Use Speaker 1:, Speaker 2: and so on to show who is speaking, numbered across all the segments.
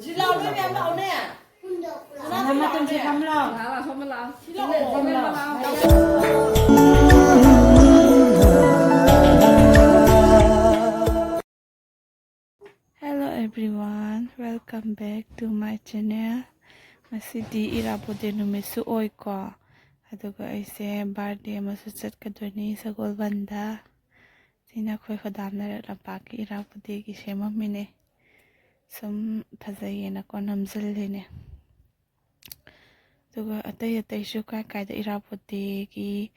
Speaker 1: Chị lau với em lau nè.
Speaker 2: Làm mà từng chị không lau.
Speaker 1: Không có lau. Chị lau
Speaker 2: Không lau.
Speaker 3: Hello everyone, welcome back to my channel. Masidi irabotday numisu oiko. Aduga aise birthday amasu chatkadoni Sagolbanda. Sina khoi khodamna lapaki irabotday ki semamine. Sum phajayena ko namjallene. Aduga atay shu kai da irabotday ki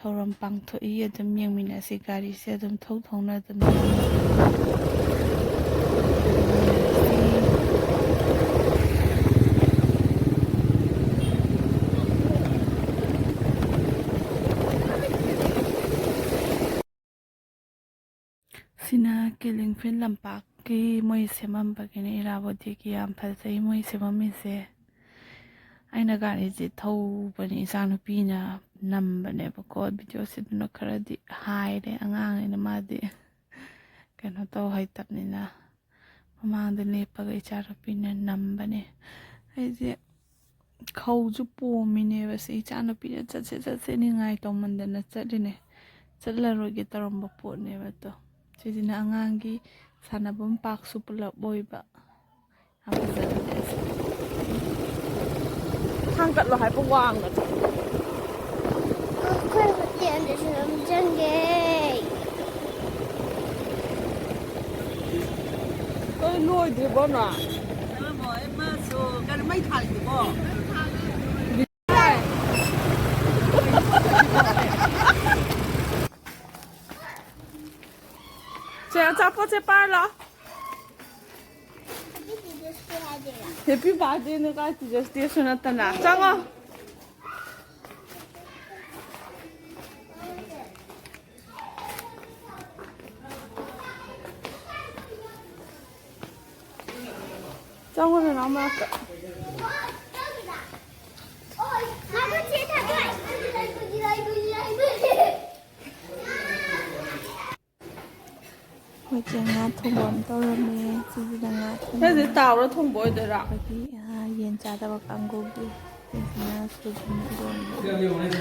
Speaker 3: thoram pangthoi adum yengminasi gari se adum thongna adum Sina killing fin lampak ki moi semam bagini irabotday ki yam phajai moi semami se aina gari ji thau bani isanupi na nambane bako video siduna kharadi haire angang ina madi kano to hai tapni na mamang de lepaga ichanupi na nambane aije khauju pomine basi ichanupi na chatse ni ngai to mandana chatline chatlaroge taramba potne bato sidina angangi sanabam pak supula boiba hang kat lo hai pawang na
Speaker 4: Khơi vật tiền để sử dụng chân ghê.
Speaker 3: tôi nuôi thì bao nọ
Speaker 1: Cái mấy thằng thì có.
Speaker 3: 제가 첫 번째 빨라 해피 바디는가 디저스티에 수났다나 짱어 짱어는 아마 어제 나 통본 떠오르네 지지가 나 통본
Speaker 1: tạo thông bối để rạc.
Speaker 3: 여기 연자다가 깡고기 그래서 소금 이런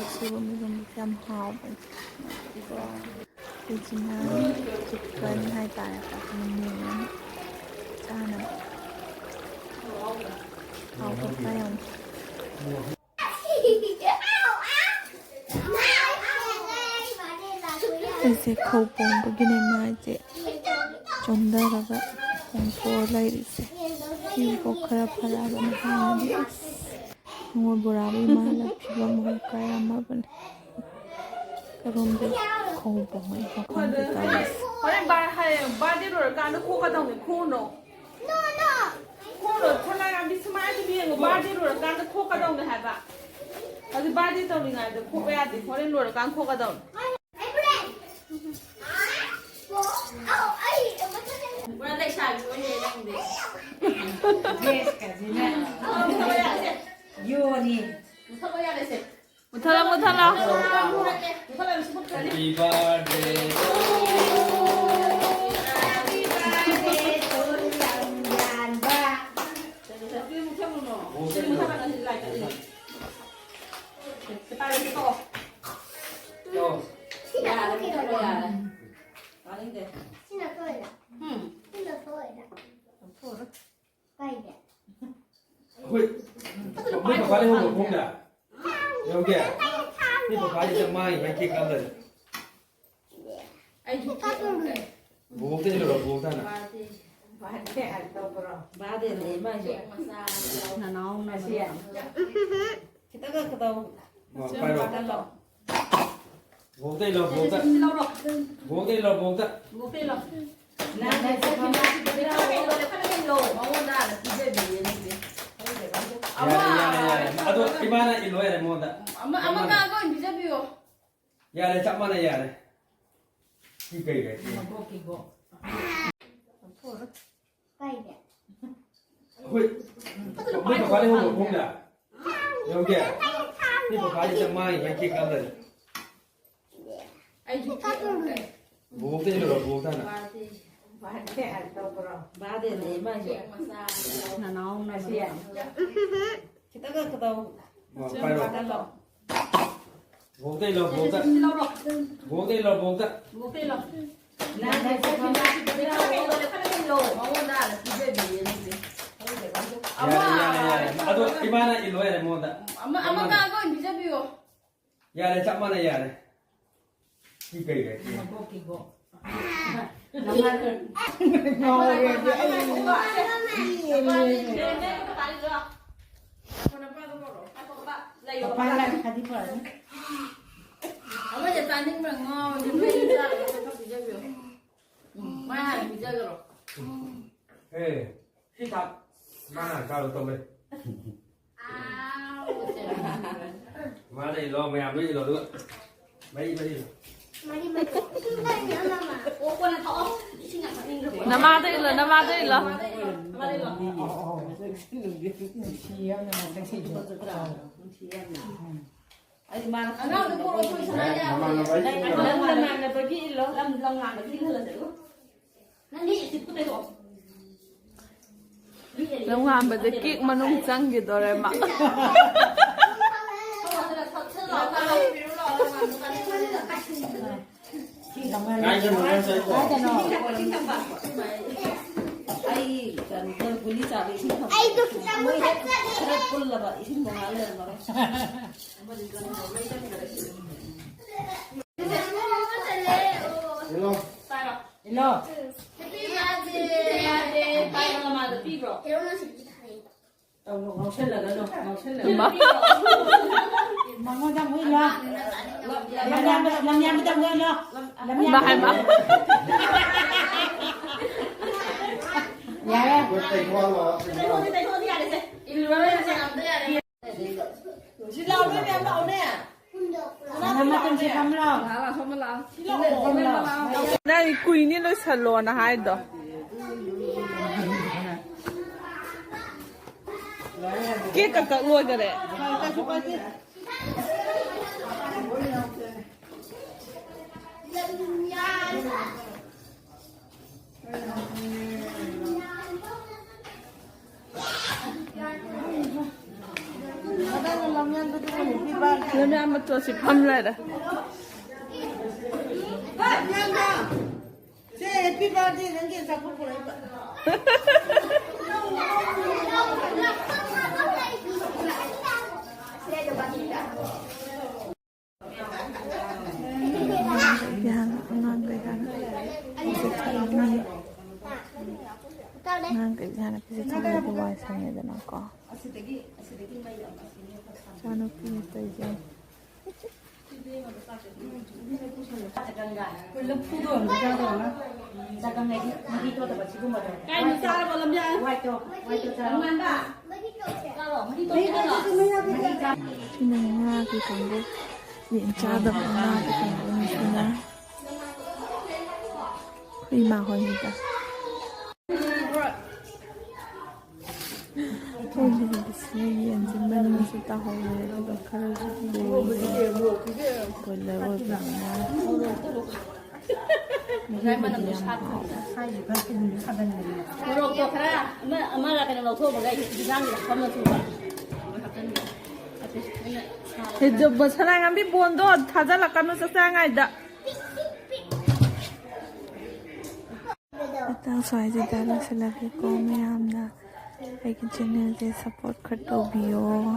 Speaker 3: 소금 이런 참 하고 이거 그지만 집간 할 때가 있는 자는 하고 가요 이제 거본 보기는 이제 좀 더라가 공포라 이랬어 이거 그래 팔아가는 하는데 뭐 보라비 말라 피가 뭐 가야 마번 그런데 거본 이거 건데 가있어
Speaker 1: Hôm nay ba đi rồi cả nó khô cả đồng thì khô nó. Khô rồi thằng này làm đi xem ai thì biết ba đi rồi cả nó khô cả đồng này hả bạn? Thì ba đi tàu đi ngay thì khô bé thì hôm nay rồi cả khô cả đồng. Bữa nay xài bữa nay đang đi.
Speaker 2: Yes, kasi na. Yun.
Speaker 1: Sao bây giờ đây sẽ?
Speaker 3: 못하라
Speaker 5: Happy birthday. Hui, mấy bà phá đi không không đã? Đâu kìa? Mấy bà phá đi chẳng mai, anh kia cam rồi. Bố cái rồi bố ta nè.
Speaker 2: Ba din eh, ba siya. Nanong na siya. Kita ka kataw.
Speaker 5: Mà phải rồi. Bố tay rồi bố ta. Bố tay rồi bố ta.
Speaker 1: Một tí rồi.
Speaker 2: Na na sa kina.
Speaker 5: Ya. Aduh, gimana ilo ya mau tak?
Speaker 1: Ama gago hindi siya biyo.
Speaker 5: Ya, ada cak mana ya? Kiki. Hui, mấy bà phá đi không không đã? Đâu kìa? Mấy bà phá đi chẳng mai, anh kia cam rồi.
Speaker 1: Ay,
Speaker 5: Bố cái rồi bố ta nè.
Speaker 2: ba de ne ma je na nong na sia kita ke kita
Speaker 5: ไปหรอกวงได้หรอกวงได้วงได้หรอกวงได้
Speaker 2: na na se ki na ki de ka lo ma wo na la ki de de ni de
Speaker 5: à tôi imana ilo ya mo da
Speaker 1: ama ka ko bi je bi yo
Speaker 5: ya le chap mana ya le ki kai kai
Speaker 2: ko ki go na ma no ye de ai pa la ka di pa
Speaker 1: ama je tan ning bang ngo je bi ra ko bi je bi yo ma bi je ro
Speaker 5: ê khi thật mana cao được tôm đi má đây lo mày làm cái gì rồi nữa mấy mấy đi
Speaker 3: Namada ilo, namada ilo.
Speaker 2: ai ma
Speaker 1: ano ko ko sa ya
Speaker 2: lam na pergi lo
Speaker 1: lam ngam bi le le ko nanti itu tu ko
Speaker 3: Long nga ba de kik manung chang gi dore ma.
Speaker 5: ngay cho mình sẽ
Speaker 2: ai kan ko guli sa bi sin ko
Speaker 4: Ay, gusto mo sa
Speaker 2: kare pul la ba isin mo ngale ma
Speaker 5: hiểu không
Speaker 2: lo
Speaker 4: Quiero una sillita ahí.
Speaker 2: ngau sen la no ngau sen la
Speaker 3: Ma.
Speaker 2: mà ngồi trong mũi lo làm nhang trong mũi lo làm nhang
Speaker 3: Bahay ma.
Speaker 2: dạ
Speaker 5: quyết định hoa mà
Speaker 2: làm mà trong chị không lo không lo
Speaker 3: Na queen ni lo salon na hai do. Kik ka lo ga de. Nó đang mà tôi chỉ phăm lại đó.
Speaker 2: happy birthday nanti sapu pulai
Speaker 3: Yan, ngang cái gan. Ngang cái gan cái gì trong cái voi sang này nó có. Cho nó phi tới giờ.
Speaker 2: Belum pudo bisa dong na. Sakang lagi begitu atau baca cuma ada.
Speaker 1: Kain bisa malam ya.
Speaker 2: White cara.
Speaker 1: Manda. Kalau mandi tu kalau.
Speaker 3: Sini nga cái con bố diện cha đập nga cái con bố này sini nga. Khi mà hồi gì ta. Ôi bây giờ cái diện trên bên mình sẽ ta hồi về cái con khá là vui. Còn lại ôi bà nga.
Speaker 1: Ngay mà nằm sát.
Speaker 2: Sai juga sini ada ni.
Speaker 1: Rok tu kena, ama lah kena rok tu bagai jangan kamu tu.
Speaker 3: Thì giờ bữa sáng nay ngắm biết buồn đó, thà ra là cắm nó sẽ sang ngày đó. Tao xoay gì đó là sẽ là cái cô mẹ em là cái channel để support khát đầu video.